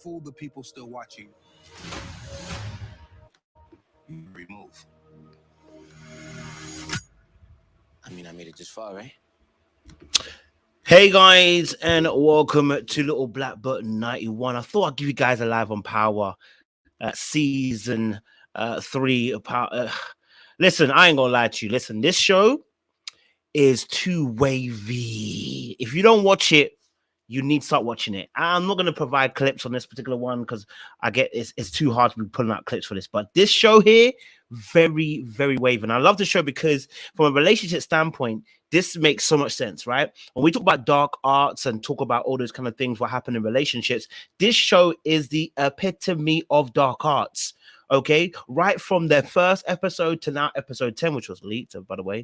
fool the people still watching. Remove. I mean, I made it this far, right? Hey guys, and welcome to Little Black Button 91. I thought I'd give you guys a live on Power season 3 of Power. Listen, I ain't gonna lie to you. Listen, this show is too wavy. If you don't watch it, you need to start watching it. I'm not going to provide clips on this particular one because I get it's too hard to be pulling out clips for this. But this show here, very, very wavy. And I love the show because from a relationship standpoint, this makes so much sense, right? When we talk about dark arts and talk about all those kind of things, what happen in relationships, this show is the epitome of dark arts. Okay, right from their first episode to now episode 10, which was leaked, by the way.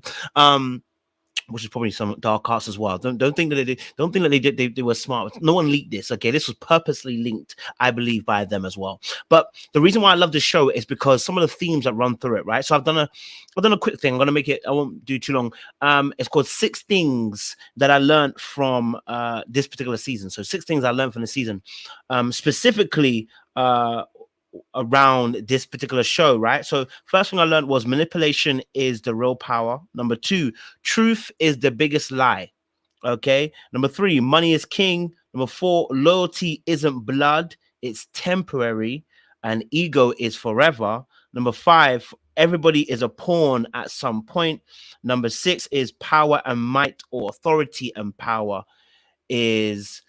Which is probably some dark arts as well. Don't think that they were smart. No one leaked this. Okay, this was purposely linked, I believe, by them as well. But the reason why I love this show is because some of the themes that run through it, right? So I've done a quick thing. I'm gonna make it. I won't do too long. It's called 6 Things That I Learned from this particular season. So 6 things I learned from the season, specifically around this particular show, right? So first thing I learned was manipulation is the real power. Number 2, truth is the biggest lie. Okay. Number 3, money is king. Number 4, loyalty isn't blood, it's temporary, and ego is forever. Number 5, everybody is a pawn at some point. Number 6 is power and might, or authority and power is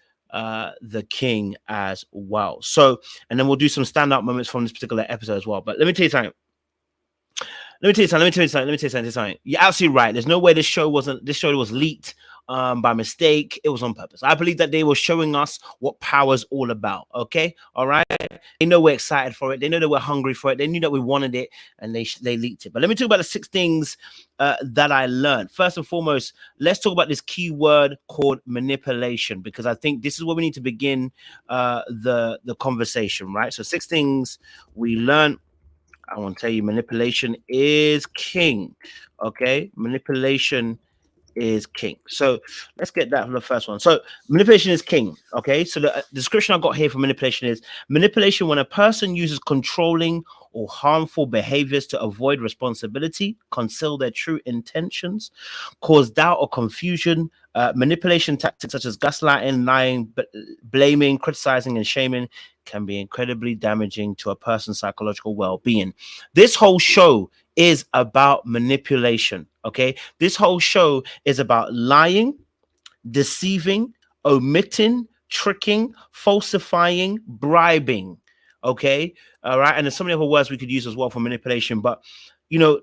the king as well. So, and then we'll do some standout moments from this particular episode as well. But let me tell you something. Let me tell you something. You're absolutely right. There's no way this show was leaked by mistake. It was on purpose. I believe that they were showing us what power's all about. Okay, all right. They know we're excited for it. They know that we're hungry for it. They knew that we wanted it, and they leaked it. But let me talk about the 6 things that I learned. First and foremost, let's talk about this key word called manipulation, because I think this is where we need to begin the conversation, right? So 6 things we learned. I want to tell you, manipulation is king. Okay, manipulation is king. So let's get that from the first one. So manipulation is king. Okay, so the description I got here for manipulation is manipulation when a person uses controlling or harmful behaviors to avoid responsibility, conceal their true intentions, cause doubt or confusion. Manipulation tactics such as gaslighting, lying, blaming, criticizing, and shaming can be incredibly damaging to a person's psychological well-being. This whole show is about manipulation. Okay, this whole show is about lying, deceiving, omitting, tricking, falsifying, bribing. Okay, all right, and there's so many other words we could use as well for manipulation. But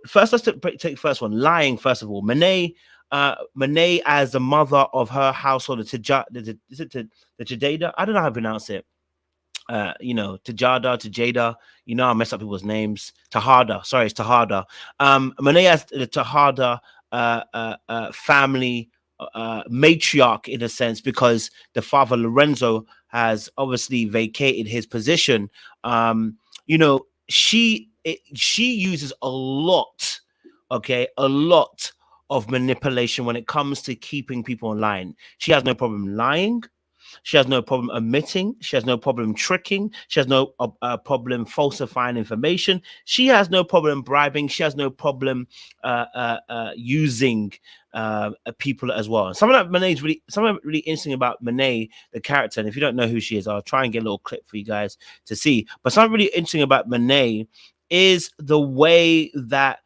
first, let's take first one, lying. First of all, Monet as the mother of her household, is it the Jadeda? I don't know how to pronounce it. Tajada, I mess up people's names. Tahada, sorry, it's Tahada. Monet as the Tahada family matriarch in a sense, because the father Lorenzo has obviously vacated his position. She uses a lot of manipulation when it comes to keeping people in line. She has no problem lying. She has no problem omitting. She has no problem tricking. She has no problem falsifying information. She has no problem bribing. She has no problem using people as well. Something really interesting about Monet, the character. And if you don't know who she is, I'll try and get a little clip for you guys to see. But something really interesting about Monet is the way that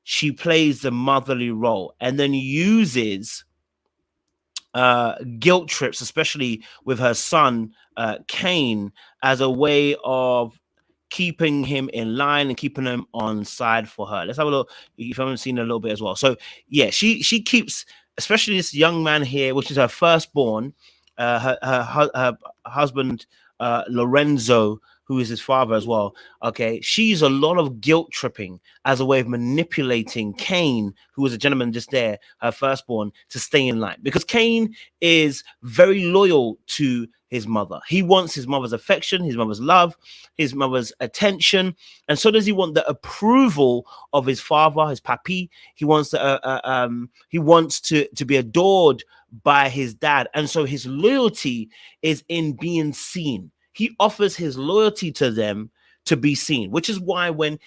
she plays the motherly role and then uses guilt trips, especially with her son Cain, as a way of keeping him in line and keeping him on side for her. Let's have a look if I haven't seen a little bit as well. So yeah, she keeps, especially this young man here, which is her firstborn, her husband Lorenzo, who is his father as well. Okay, she's a lot of guilt tripping as a way of manipulating Cain, who was a gentleman just there, her firstborn, to stay in line, because Cain is very loyal to his mother. He wants his mother's affection, his mother's love, his mother's attention, and so does he want the approval of his father, his papi. He wants to be adored by his dad, and so his loyalty is in being seen. He offers his loyalty to them to be seen, which is why when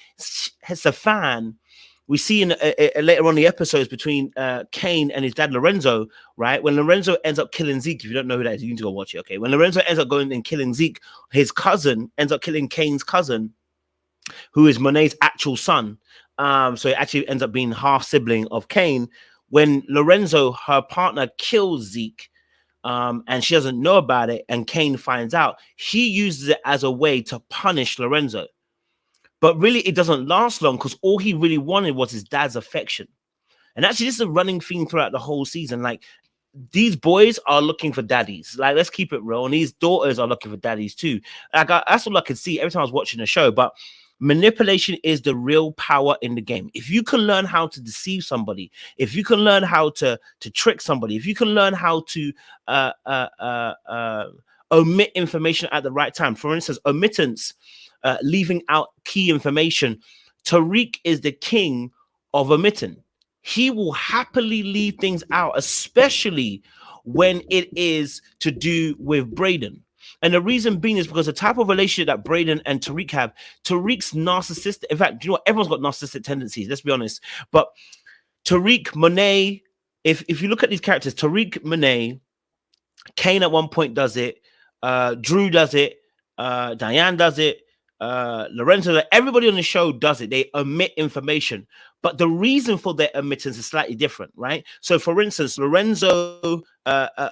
as a fan, we see in later on the episodes between Cain and his dad Lorenzo, right? When Lorenzo ends up killing Zeke, if you don't know who that is, you need to go watch it. Okay, when Lorenzo ends up going and killing Zeke, his cousin ends up killing Cain's cousin, who is Monet's actual son. So it actually ends up being half sibling of Cain. When Lorenzo, her partner, kills Zeke, and she doesn't know about it, and Cain finds out, he uses it as a way to punish Lorenzo. But really, it doesn't last long, because all he really wanted was his dad's affection. And actually, this is a running theme throughout the whole season. Like, these boys are looking for daddies. Like, let's keep it real. And these daughters are looking for daddies too. That's all I could see every time I was watching the show. But manipulation is the real power in the game. If you can learn how to deceive somebody, if you can learn how to trick somebody, if you can learn how to omit information at the right time. For instance, omittance, leaving out key information. Tariq is the king of omitting. He will happily leave things out, especially when it is to do with Brayden. And the reason being is because the type of relationship that Brayden and Tariq have, Tariq's narcissistic. In fact, you know what? Everyone's got narcissistic tendencies, let's be honest. But Tariq, Monet, if you look at these characters, Tariq, Monet, Cain at one point does it, Drew does it, Diane does it, Lorenzo, everybody on the show does it. They omit information, but the reason for their omittance is slightly different, right? So, for instance, Lorenzo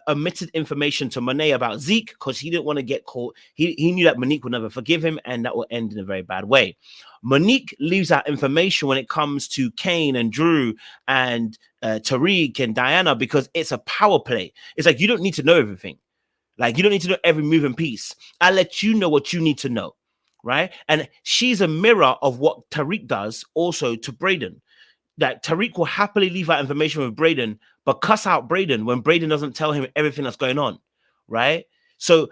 omitted information to Monet about Zeke because he didn't want to get caught. He knew that Monique would never forgive him, and that will end in a very bad way. Monique leaves out information when it comes to Cain and Drew and Tariq and Diana, because it's a power play. It's like, you don't need to know everything. Like, you don't need to know every moving piece. I let you know what you need to know. Right. And she's a mirror of what Tariq does also to Brayden. That Tariq will happily leave out information with Brayden, but cuss out Brayden when Brayden doesn't tell him everything that's going on. Right. So,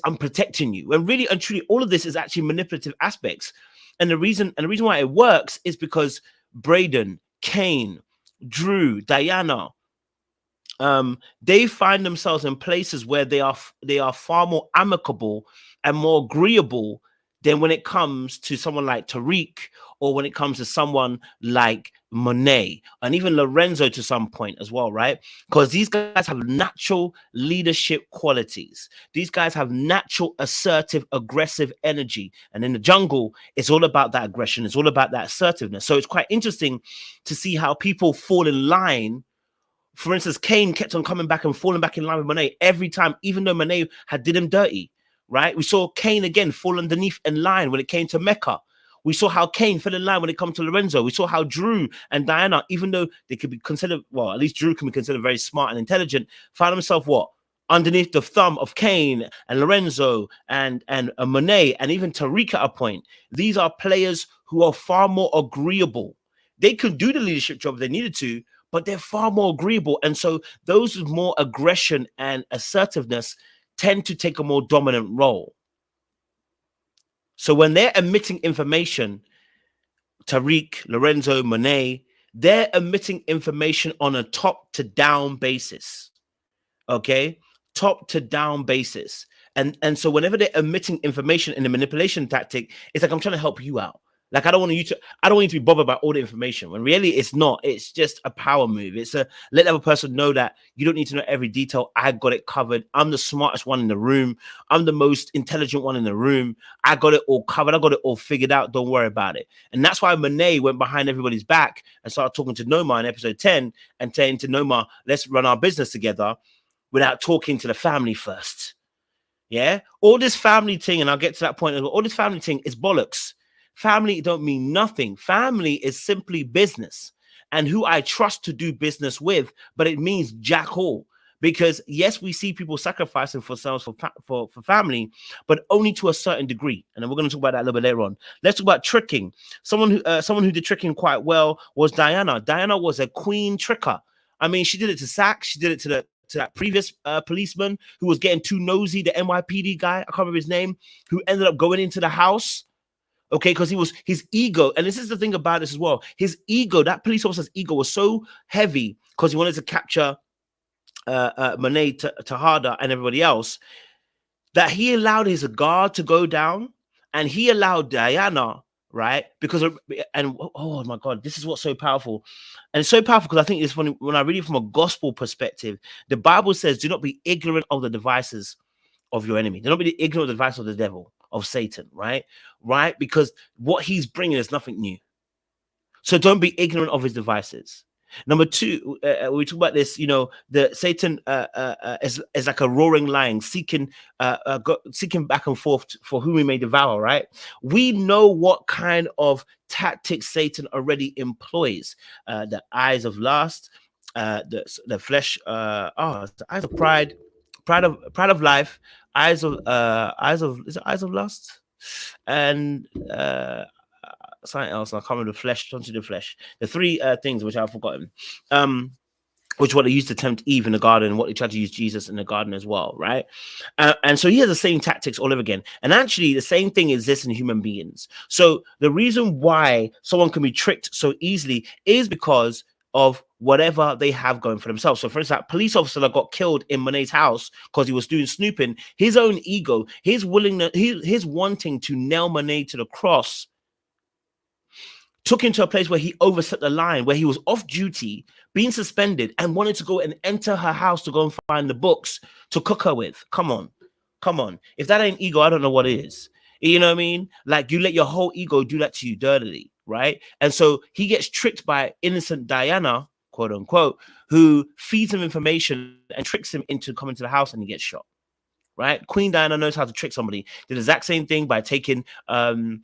I'm protecting you. When really and truly, all of this is actually manipulative aspects. And the reason why it works is because Brayden, Cain, Drew, Diana, they find themselves in places where they are far more amicable and more agreeable than when it comes to someone like Tariq, or when it comes to someone like Monet, and even Lorenzo to some point as well, right? Because these guys have natural leadership qualities. These guys have natural assertive, aggressive energy. And in the jungle, it's all about that aggression. It's all about that assertiveness. So it's quite interesting to see how people fall in line. For instance, Kane kept on coming back and falling back in line with Monet every time, even though Monet had did him dirty, right? We saw Kane again fall underneath in line when it came to Mecca. We saw how Kane fell in line when it comes to Lorenzo. We saw how Drew and Diana, even though they could be considered, well, at least Drew can be considered very smart and intelligent, found himself what? Underneath the thumb of Kane and Lorenzo and Monet and even Tariq at a point. These are players who are far more agreeable. They could do the leadership job if they needed to, but they're far more agreeable. And so those with more aggression and assertiveness tend to take a more dominant role. So when they're emitting information, Tariq, Lorenzo, Monet, they're emitting information on a top to down basis. Okay? Top to down basis. And so whenever they're emitting information in the manipulation tactic, it's like, I'm trying to help you out. Like, I don't want you to be bothered about all the information, when really it's not. It's just a power move. It's a let the other person know that you don't need to know every detail. I got it covered. I'm the smartest one in the room. I'm the most intelligent one in the room. I got it all covered. I got it all figured out. Don't worry about it. And that's why Monet went behind everybody's back and started talking to Noma in episode 10 and saying to Noma, let's run our business together, without talking to the family first. Yeah? All this family thing, and I'll get to that point, all this family thing is bollocks. Family don't mean nothing. Family is simply business and who I trust to do business with, but it means jack all. Because yes, we see people sacrificing for themselves for family, but only to a certain degree. And then we're going to talk about that a little bit later on. Let's talk about tricking. Someone who did tricking quite well was Diana. Diana was a queen tricker. I mean, she did it to Sack. She did it to that previous policeman who was getting too nosy, the NYPD guy, I can't remember his name, who ended up going into the house. Okay, because his ego, and this is the thing about this as well. His ego, that police officer's ego, was so heavy because he wanted to capture Monet, Tejada, and everybody else, that he allowed his guard to go down, and he allowed Diana, right? Because oh my God, this is what's so powerful, and it's so powerful because I think it's when I read it from a gospel perspective, the Bible says, "Do not be ignorant of the devices of your enemy. Do not be ignorant of the device of the devil." Of Satan, right? Because what he's bringing is nothing new. So don't be ignorant of his devices. Number two, we talk about this, the Satan is like a roaring lion seeking back and forth for whom he may devour, right? We know what kind of tactics Satan already employs. The eyes of lust, the flesh, the eyes of pride of life, eyes of lust, and something else. I can't remember. The flesh. The three things which I've forgotten. Which what they used to tempt Eve in the garden, and what they tried to use Jesus in the garden as well, right? And so he has the same tactics all over again. And actually, the same thing exists in human beings. So the reason why someone can be tricked so easily is because of whatever they have going for themselves. So for instance, that police officer that got killed in Monet's house because he was doing snooping, his own ego, his willingness, his wanting to nail Monet to the cross took him to a place where he overstepped the line, where he was off duty, being suspended, and wanted to go and enter her house to go and find the books to cook her with. Come on. If that ain't ego, I don't know what is. You know what I mean? Like, you let your whole ego do that to you dirtily, right? And so he gets tricked by innocent Diana, quote unquote, who feeds him information and tricks him into coming to the house, and he gets shot. Right? Queen Diana knows how to trick somebody. Did the exact same thing by taking Tariq's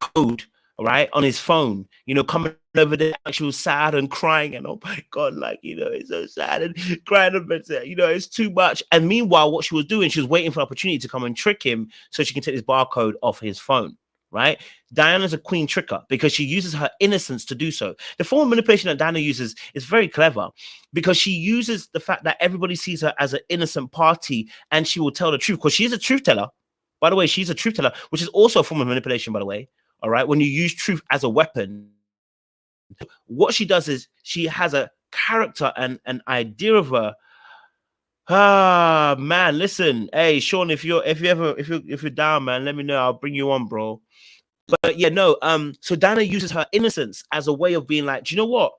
code, right, on his phone, coming over there, she was sad and crying, and oh my God, like, it's so sad and crying about it, it's too much. And meanwhile, what she was doing, she was waiting for an opportunity to come and trick him so she can take this barcode off his phone, right? Diana's a queen tricker because she uses her innocence to do so. The form of manipulation that Diana uses is very clever because she uses the fact that everybody sees her as an innocent party, and she will tell the truth because she's a truth teller. By the way, she's a truth teller, which is also a form of manipulation, by the way. All right. When you use truth as a weapon, what she does is she has a character and an idea of her. Ah, man, listen, hey, Sean, if you're down, man, let me know. I'll bring you on, bro. But yeah, no, so Diana uses her innocence as a way of being like, do you know what?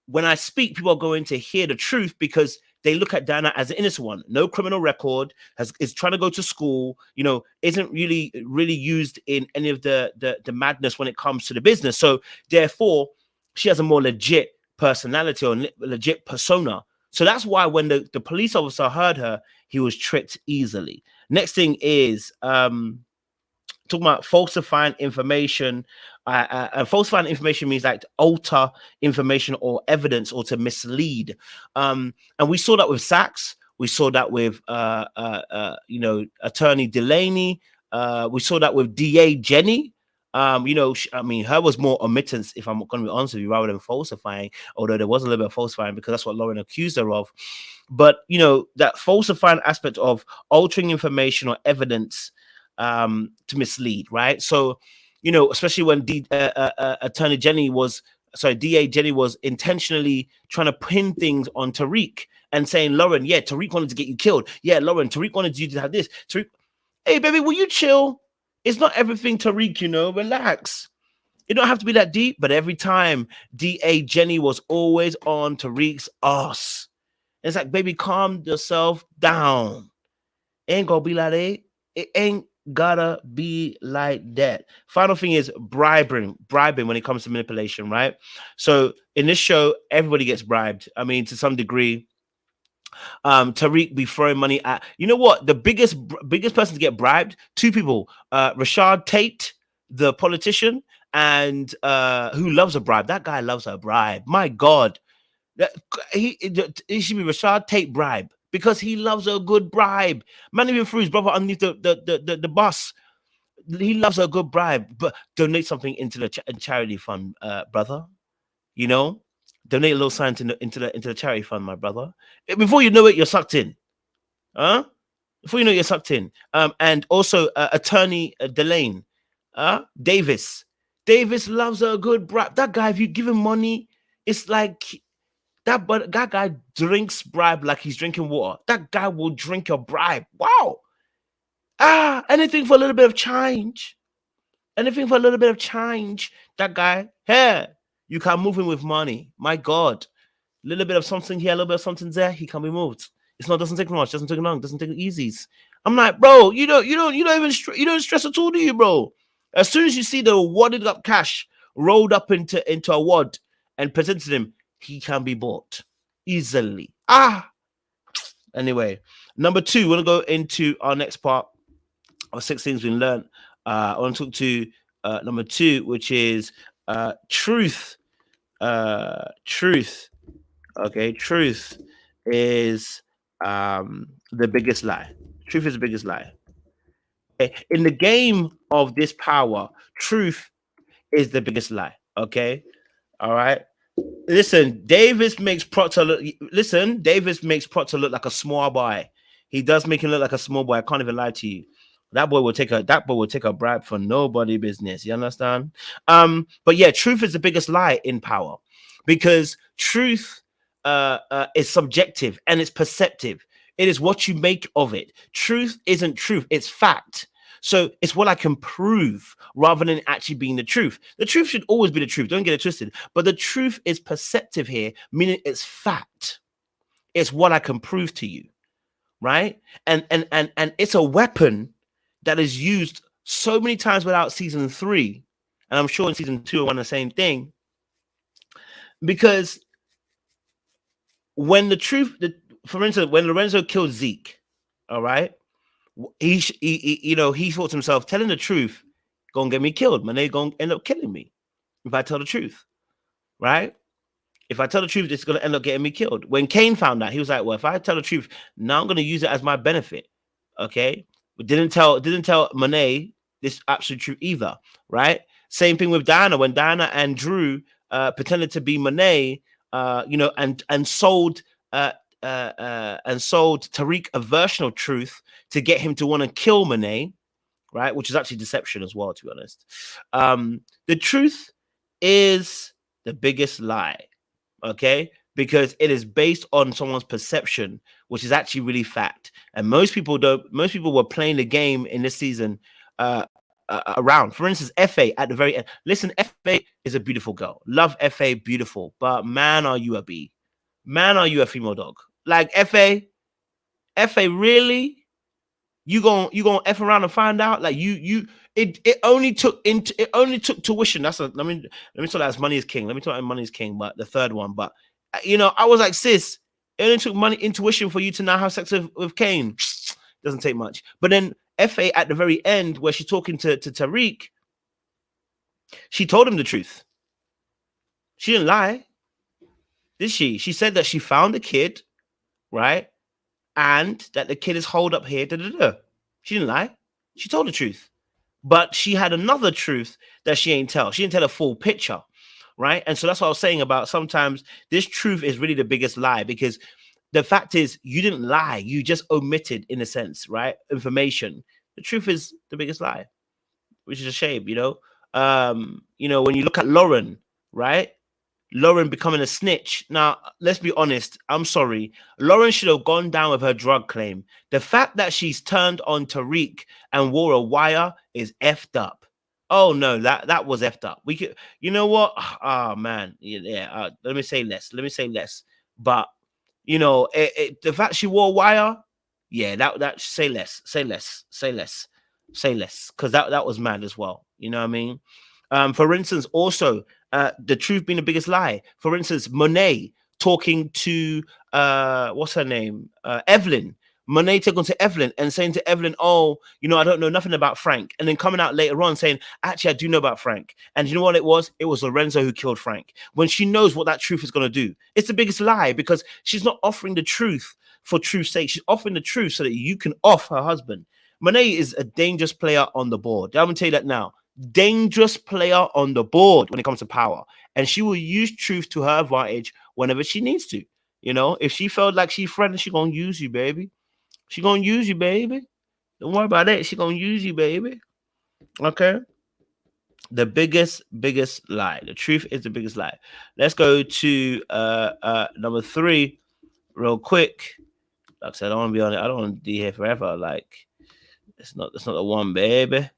When I speak, people are going to hear the truth because they look at Diana as an innocent one, no criminal record, is trying to go to school, isn't really used in any of the madness when it comes to the business. So therefore, she has a more legit personality or legit persona. So that's why when the police officer heard her, he was tricked easily. Next thing is talking about falsifying information. And falsifying information means like to alter information or evidence or to mislead. And we saw that with Sachs. We saw that with Attorney Delaney. We saw that with DA Jenny. Her was more omittance, if I'm going to be honest with you, rather than falsifying, although there was a little bit of falsifying because that's what Lauren accused her of. But, that falsifying aspect of altering information or evidence to mislead, right? So, especially when Attorney Jenny DA Jenny was intentionally trying to pin things on Tariq and saying, Lauren, yeah, Tariq wanted to get you killed. Yeah, Lauren, Tariq wanted you to have this. Tariq, hey, baby, will you chill? It's not everything Tariq, relax. It don't have to be that deep, but every time DA Jenny was always on Tariq's ass. It's like, baby, calm yourself down. It ain't gonna be like that. It ain't gotta be like that. Final thing is bribing when it comes to manipulation, right? So in this show, everybody gets bribed. I mean, to some degree. Tariq be throwing money at, you know what? The biggest person to get bribed, two people, Rashad Tate, the politician, and who loves a bribe. That guy loves a bribe. My God. He should be Rashad Tate bribe because he loves a good bribe. Man, even threw his brother underneath the bus. He loves a good bribe, but donate something into the charity fund, brother. Donate a little sign into the charity fund, my brother. Before you know it, you're sucked in, huh? Before you know it, you're sucked in. And also Attorney Delane, Davis. Davis loves a good bribe. That guy, if you give him money, it's like that guy drinks bribe like he's drinking water. That guy will drink your bribe. Wow. Anything for a little bit of change. Anything for a little bit of change. That guy, hey, you can move him with money. My God. A little bit of something here, a little bit of something there, he can be moved. Doesn't take much, doesn't take long, doesn't take easies. I'm like, bro, you don't stress at all, do you, bro? As soon as you see the wadded up cash rolled up into a wad and presented him, he can be bought easily. Anyway, number 2, we're gonna go into our next part of 6 things we learned. I want to talk to number 2, which is truth. Truth. Okay, truth is the biggest lie. Truth is the biggest lie. Okay? In the game of this power, truth is the biggest lie. Okay, all right. Listen, Davis makes Proctor look like a small boy. He does make him look like a small boy. I can't even lie to you. That boy will take a bribe for nobody business. You understand? But yeah, truth is the biggest lie in power because truth is subjective and it's perceptive. It is what you make of it. Truth isn't truth, it's fact. So it's what I can prove rather than actually being the truth. The truth should always be the truth. Don't get it twisted. But the truth is perceptive here, meaning it's fact. It's what I can prove to you, right? And it's a weapon that is used so many times without season 3, and I'm sure in season 2 I want the same thing. Because when for instance, when Lorenzo killed Zeke, all right, he thought to himself, telling the truth gonna get me killed, man. They gonna end up killing me if I tell the truth, right? If I tell the truth, it's gonna end up getting me killed. When Kane found out, he was like, well, if I tell the truth, now I'm gonna use it as my benefit. Okay, but didn't tell Monet this absolute truth either, right? Same thing with Diana. When Diana and Drew pretended to be Monet, and sold Tariq a version of truth to get him to want to kill Monet, right? Which is actually deception as well, to be honest. The truth is the biggest lie. Okay, because it is based on someone's perception, which is actually really fact. And most people don't. Most people were playing the game in this season around. For instance, FA at the very end. Listen, FA is a beautiful girl. Love FA, beautiful. But man, are you a B? Man, are you a female dog? Like FA, really? You gonna F around and find out? Like it only took tuition. That's a let me talk about money is king. Let me talk about money is king, but the third one. But I was like, sis, it only took money intuition for you to now have sex with Kane. Doesn't take much. But then FA at the very end, where she's talking to Tariq, she told him the truth. She didn't lie, did she? She said that she found the kid, right? And that the kid is holed up here. She didn't lie. She told the truth. But she had another truth that she ain't tell. She didn't tell a full picture, right? And so that's what I was saying about sometimes this truth is really the biggest lie, because the fact is you didn't lie. You just omitted, in a sense, right? Information. The truth is the biggest lie, which is a shame, when you look at Lauren, right? Lauren becoming a snitch. Now, let's be honest. I'm sorry. Lauren should have gone down with her drug claim. The fact that she's turned on Tariq and wore a wire is effed up. Oh no, that was effed up. We could, you know what? Oh man, yeah. Let me say less. But the fact she wore a wire, yeah, that say less, because that was mad as well. You know what I mean? For instance, also the truth being the biggest lie. For instance, Monet talking to what's her name? Evelyn. Monet talking to Evelyn and saying to Evelyn, "Oh, I don't know nothing about Frank," and then coming out later on saying, "Actually, I do know about Frank." And you know what it was? It was Lorenzo who killed Frank. When she knows what that truth is going to do, it's the biggest lie, because she's not offering the truth for truth's sake. She's offering the truth so that you can off her husband. Monet is a dangerous player on the board. I'm gonna tell you that now. Dangerous player on the board when it comes to power, and she will use truth to her advantage whenever she needs to. If she felt like she's friendly, she gonna use you, baby. She gonna use you, baby. Don't worry about that. She gonna use you, baby. Okay. The biggest lie. The truth is the biggest lie. Let's go to number 3 real quick. Like I said, I don't want to be on it. I don't want to be here forever. Like, that's not the one, baby.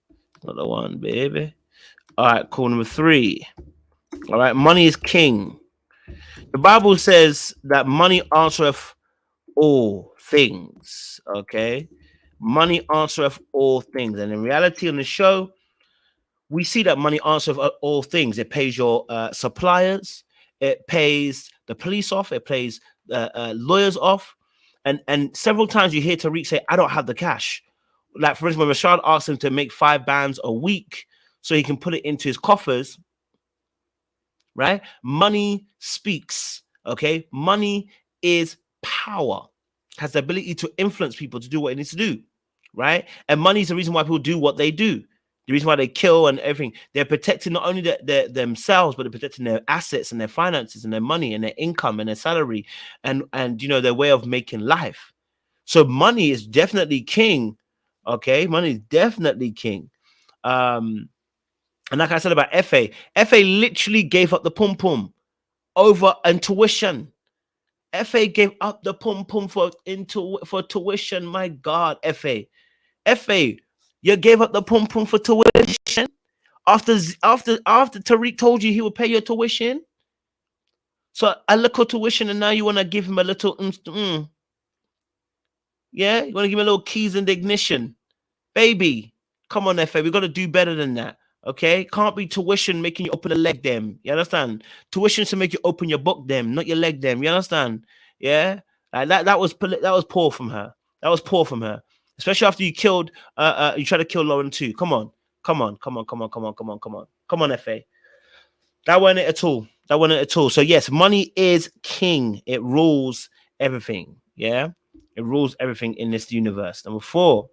Not the one, baby. All right, cool. Number 3. All right, money is king. The Bible says that money answereth all things. Okay, money answereth all things, and in reality, on the show, we see that money answereth all things. It pays your suppliers, it pays the police off, it pays lawyers off, and several times you hear Tariq say, "I don't have the cash." Like, for instance, when Rashad asked him to make 5 bands a week so he can put it into his coffers, right? Money speaks, okay? Money is power, has the ability to influence people to do what it needs to do, right? And money is the reason why people do what they do. The reason why they kill and everything. They're protecting not only themselves, but they're protecting their assets and their finances and their money and their income and their salary and their way of making life. So money is definitely king. Okay, money is definitely king. And like I said about FA literally gave up the pum pum over intuition. FA gave up the pum pum for tuition. My God, FA, you gave up the pum pum for tuition after Tariq told you he would pay your tuition. So a little tuition, and now you want to give him a little. Yeah, you want to give him a little keys in the ignition. Baby, come on, FA. We got to do better than that. Okay, can't be tuition making you open the leg them. You understand? Tuition to make you open your book them, not your leg them. You understand? Yeah, like that was poor from her. That was poor from her, especially after you killed. You tried to kill Lauren too. Come on, FA. That wasn't it at all. So yes, money is king. It rules everything. Yeah, it rules everything in this universe. Number 4,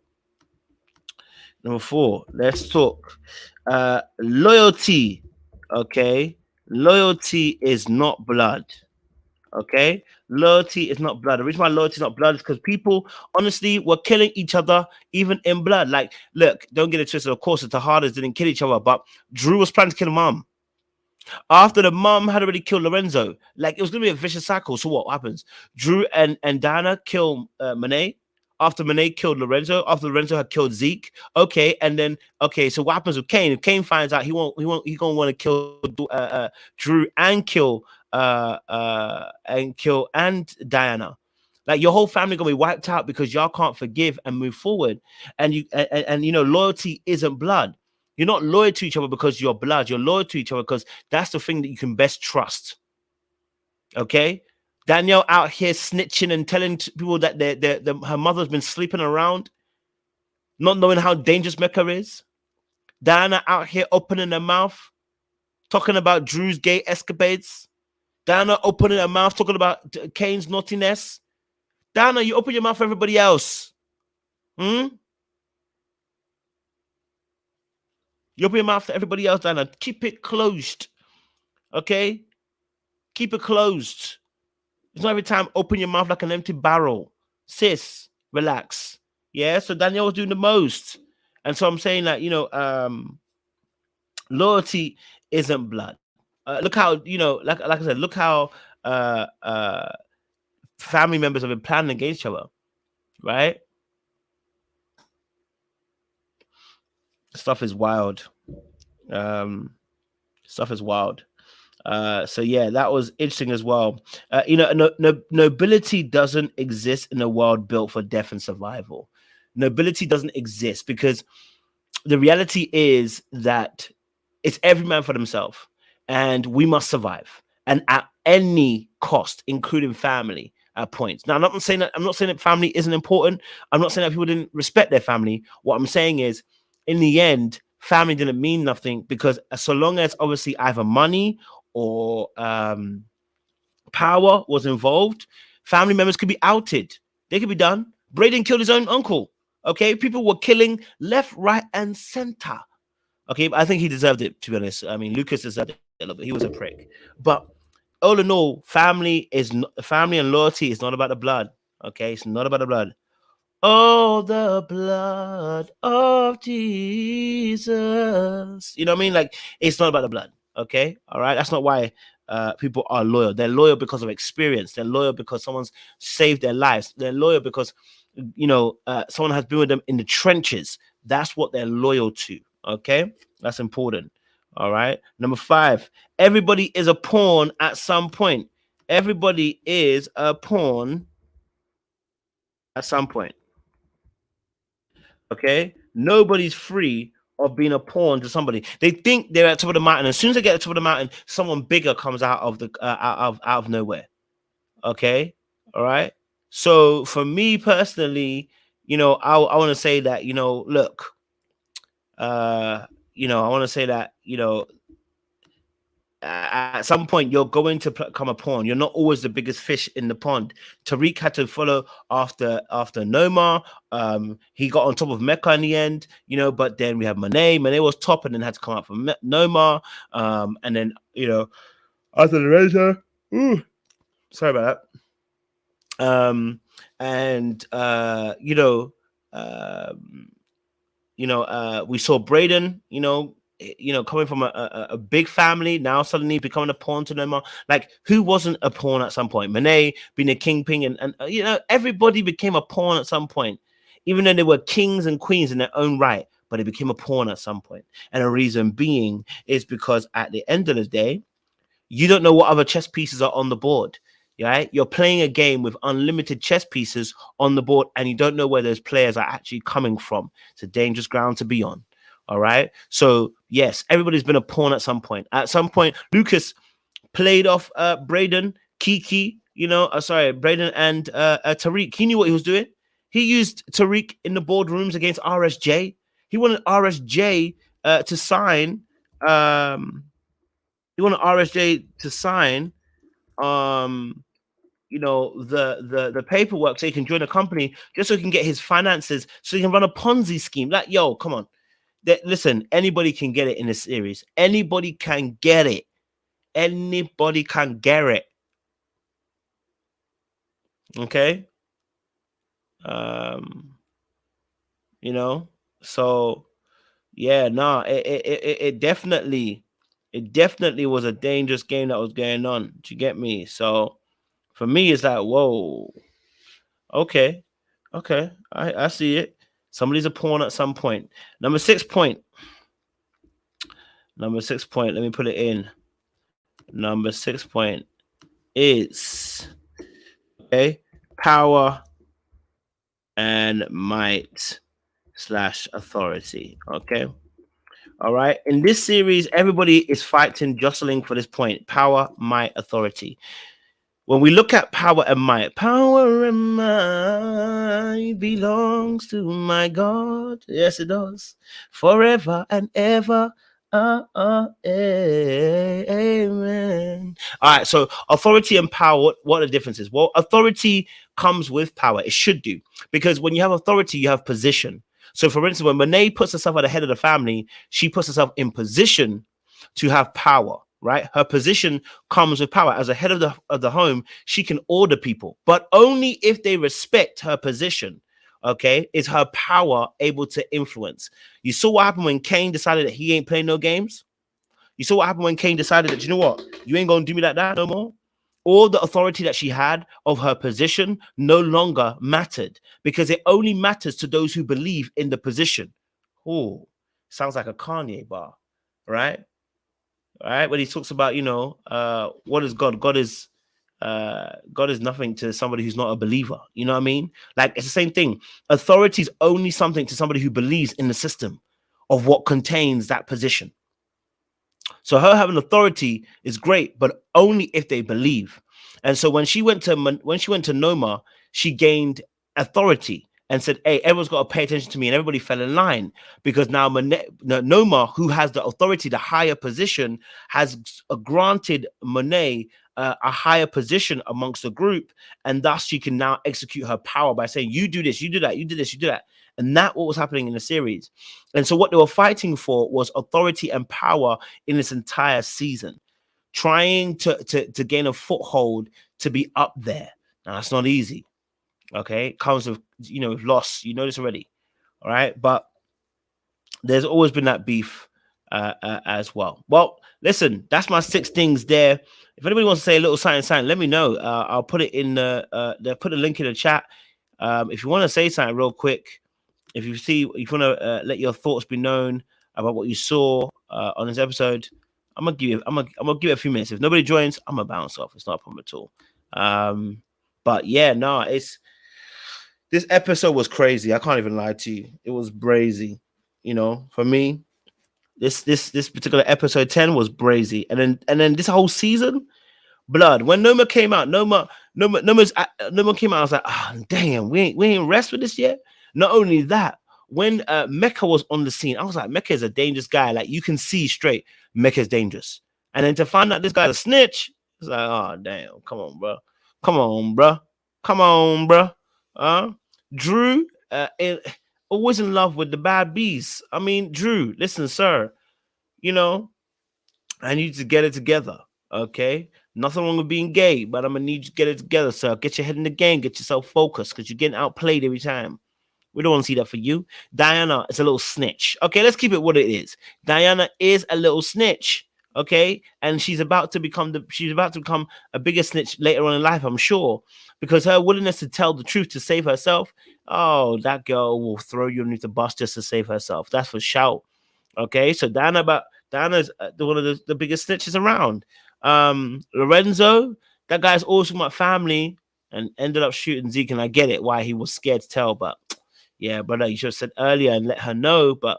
let's talk loyalty. Okay, loyalty is not blood. Okay, loyalty is not blood. The reason why loyalty is not blood is because people honestly were killing each other even in blood. Like, look, don't get it twisted. Of course, the Tahadas didn't kill each other, but Drew was planning to kill Mom. After the mom had already killed Lorenzo, like it was gonna be a vicious cycle. So what happens? Drew and Diana kill Monet. After Monet killed Lorenzo, after Lorenzo had killed Zeke, okay, and then okay, so what happens with Kane? If Kane finds out, he gonna want to kill Drew and kill and Diana. Like your whole family gonna be wiped out because y'all can't forgive and move forward. And you know, loyalty isn't blood. You're not loyal to each other because you're blood. You're loyal to each other because that's the thing that you can best trust. Okay? Danielle out here snitching and telling people that her mother's been sleeping around, not knowing how dangerous Mecca is. Diana out here opening her mouth, talking about Drew's gay escapades. Diana opening her mouth, talking about Kane's naughtiness. Diana, you open your mouth for everybody else. Hmm? You open your mouth for everybody else, Diana. Keep it closed. Okay? Keep it closed. It's not every time open your mouth like an empty barrel. Sis, relax. Yeah, so Danielle was doing the most. And so I'm saying that, you know, loyalty isn't blood. Look how, you know, like I said, look how family members have been planning against each other, right? Stuff is wild. Stuff is wild. So yeah, that was interesting as well. You know, nobility doesn't exist in a world built for death and survival. Nobility doesn't exist because the reality is that it's every man for themselves, and we must survive, and at any cost, including family at points. Now, I'm not saying that family isn't important. I'm not saying that people didn't respect their family. What I'm saying is, in the end, family didn't mean nothing because so long as obviously either money or power was involved, family members could be outed. They could be done. Braden killed his own uncle. Okay, people were killing left, right, and center. Okay, but I think he deserved it, to be honest. I mean, Lucas deserved it a little bit. He was a prick. But all in all, family and loyalty is not about the blood. Okay, it's not about the blood. Oh, the blood of Jesus. You know what I mean? Like, it's not about the blood. Okay, all right. That's not why people are loyal. They're loyal because of experience. They're loyal because someone's saved their lives. They're loyal because you know someone has been with them in the trenches. That's what they're loyal to. Okay, that's important. All right. Number 5. Everybody is a pawn at some point. Everybody is a pawn at some point. Okay, nobody's free of being a pawn to somebody. They think they're at the top of the mountain. As soon as they get to the top of the mountain, someone bigger comes out of the out of nowhere. Okay, all right. So for me personally, you know, I want to say that, you know, look, you know, I want to say that, you know, at some point you're going to become a pawn. You're not always the biggest fish in the pond. Tariq had to follow after Nomar. He got on top of Mecca in the end, you know. But then we have Monet. Monet was top, and then had to come out from Nomar. And then you know after the razor. Ooh, sorry about that. And we saw Braden, coming from a big family, now suddenly becoming a pawn to them. Like, who wasn't a pawn at some point? Monet being a kingpin, and everybody became a pawn at some point, even though they were kings and queens in their own right, but they became a pawn at some point. And the reason being is because at the end of the day, you don't know what other chess pieces are on the board. Right? You're playing a game with unlimited chess pieces on the board, and you don't know where those players are actually coming from. It's a dangerous ground to be on. All right. So yes, everybody's been a pawn at some point. At some point, Lucas played off Braden, Kiki, Braden and Tariq. He knew what he was doing. He used Tariq in the boardrooms against RSJ. He wanted RSJ to sign. He wanted RSJ to sign the paperwork so he can join a company just so he can get his finances so he can run a Ponzi scheme. Like, yo, come on. Listen, anybody can get it in this series. Anybody can get it. Anybody can get it. Okay? So yeah, it definitely It definitely was a dangerous game that was going on. Do you get me? So for me, it's like, whoa, okay, okay, I see it. Somebody's a pawn at some point. Number 6 point. Number 6 point. Let me put it in. Number 6 point is okay, power and might / authority. Okay. All right. In this series, everybody is fighting, jostling for this point: power, might, authority. When we look at power and might belongs to my God. Yes, it does. Forever and ever. Amen. All right. So authority and power, what are the differences? Well, authority comes with power. It should do. Because when you have authority, you have position. So for instance, when Monet puts herself at the head of the family, she puts herself in position to have power. Right, her position comes with power. As a head of the home, she can order people, but only if they respect her position. Okay, is her power able to influence? You saw what happened when Cain decided that he ain't playing no games. You saw what happened when Cain decided that, you know what, you ain't gonna do me like that no more. All the authority that she had of her position no longer mattered, because it only matters to those who believe in the position. Oh, sounds like a Kanye bar, right? All right, when he talks about, what is God? God is nothing to somebody who's not a believer. You know what I mean? Like, it's the same thing. Authority is only something to somebody who believes in the system of what contains that position. So her having authority is great, but only if they believe. And so when she went to Noma, she gained authority and said, hey, everyone's got to pay attention to me, and everybody fell in line, because now Noma, who has the authority, the higher position, has granted Monet a higher position amongst the group, and thus she can now execute her power by saying, you do this, you do that, you do this, you do that. And that's what was happening in the series. And so what they were fighting for was authority and power in this entire season, trying to gain a foothold to be up there. Now, that's not easy. Okay, it comes with, with loss. You know this already. All right, but there's always been that beef as well. Well, listen, that's my 6 things there. If anybody wants to say a little something, let me know. I'll put it in put a link in the chat. If you want to say something real quick, if you want to let your thoughts be known about what you saw on this episode, I'm gonna give it a few minutes. If nobody joins, I'm gonna bounce off. It's not a problem at all. But yeah, no, this episode was crazy. I can't even lie to you. It was brazy. For me, this particular episode 10 was brazy. And then this whole season, blood. When Noma came out, Noma came out, I was like, damn, we ain't rest with this yet. Not only that, when Mecca was on the scene, I was like, Mecca is a dangerous guy. Like, you can see straight, Mecca's dangerous. And then to find out this guy's a snitch, it's like, oh damn, come on, bro. Drew, always in love with the bad bees. I mean, Drew, listen, sir, I need you to get it together, okay? Nothing wrong with being gay, but I'm gonna need you to get it together, sir. Get your head in the game, get yourself focused, because you're getting outplayed every time. We don't want to see that for you. Diana is a little snitch. Okay, let's keep it what it is. Diana is a little snitch. Okay, and she's about to become a bigger snitch later on in life, I'm sure, because her willingness to tell the truth to save herself. Oh, that girl will throw you underneath the bus just to save herself. That's for sure. Okay, so Diana's one of the biggest snitches around. Lorenzo, that guy's always talking about family and ended up shooting Zeke, and I get it why he was scared to tell, but yeah, brother, you should have said earlier and let her know, but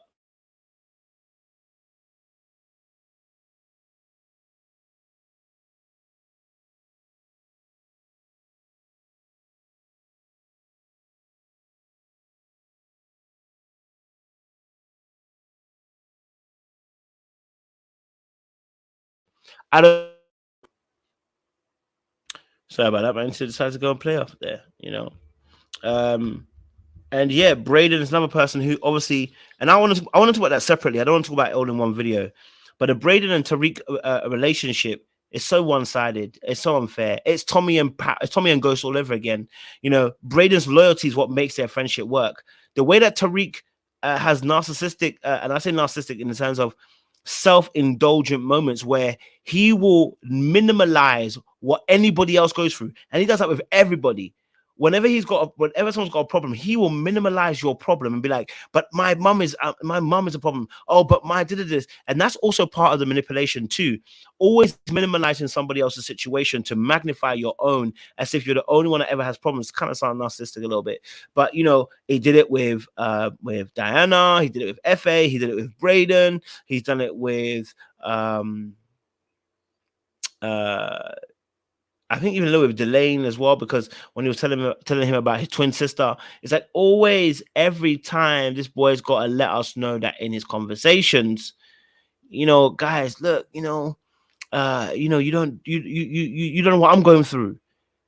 I don't. Sorry about that, man. She decided to go and play off there, And yeah, Braden is another person who obviously, and I want to talk about that separately. I don't want to talk about it all in one video, but the Braden and Tariq relationship is so one-sided. It's so unfair. It's Tommy and Ghost all over again. Braden's loyalty is what makes their friendship work. The way that Tariq has narcissistic, and I say narcissistic in the sense of self-indulgent moments where he will minimalize what anybody else goes through, and he does that with everybody. Whenever someone's got a problem, he will minimalize your problem and be like, "But my mum is a problem. Oh, but my did this," and that's also part of the manipulation too. Always minimalizing somebody else's situation to magnify your own, as if you're the only one that ever has problems. Kind of sound narcissistic a little bit, but you know, he did it with Diana. He did it with Fa. He did it with Braden. He's done it with I think even a little bit with Delane as well, because when he was telling him about his twin sister, it's like always, every time, this boy's got to let us know that in his conversations, you know, guys, look, you know, you don't know what I'm going through,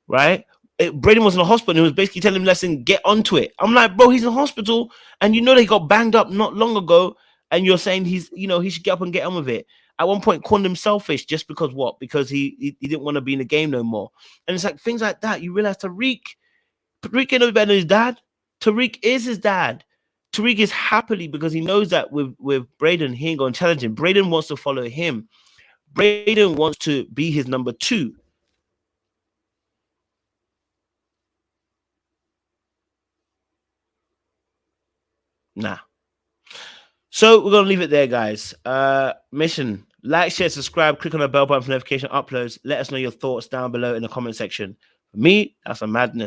right? Braden was in the hospital and he was basically telling him, listen, get onto it. I'm like, bro, he's in hospital and you know they got banged up not long ago, and you're saying he should get up and get on with it. At one point, called him selfish just because what? Because he didn't want to be in the game no more. And it's like things like that. You realize Tariq ain't no better than his dad. Tariq is his dad. Tariq is happily, because he knows that with Braden, he ain't going to challenge him. Braden wants to follow him. Braden wants to be his number 2. Nah. So we're gonna leave it there, guys. Mission: like, share, subscribe, click on the bell button for notification uploads. Let us know your thoughts down below in the comment section. For me, that's a madness.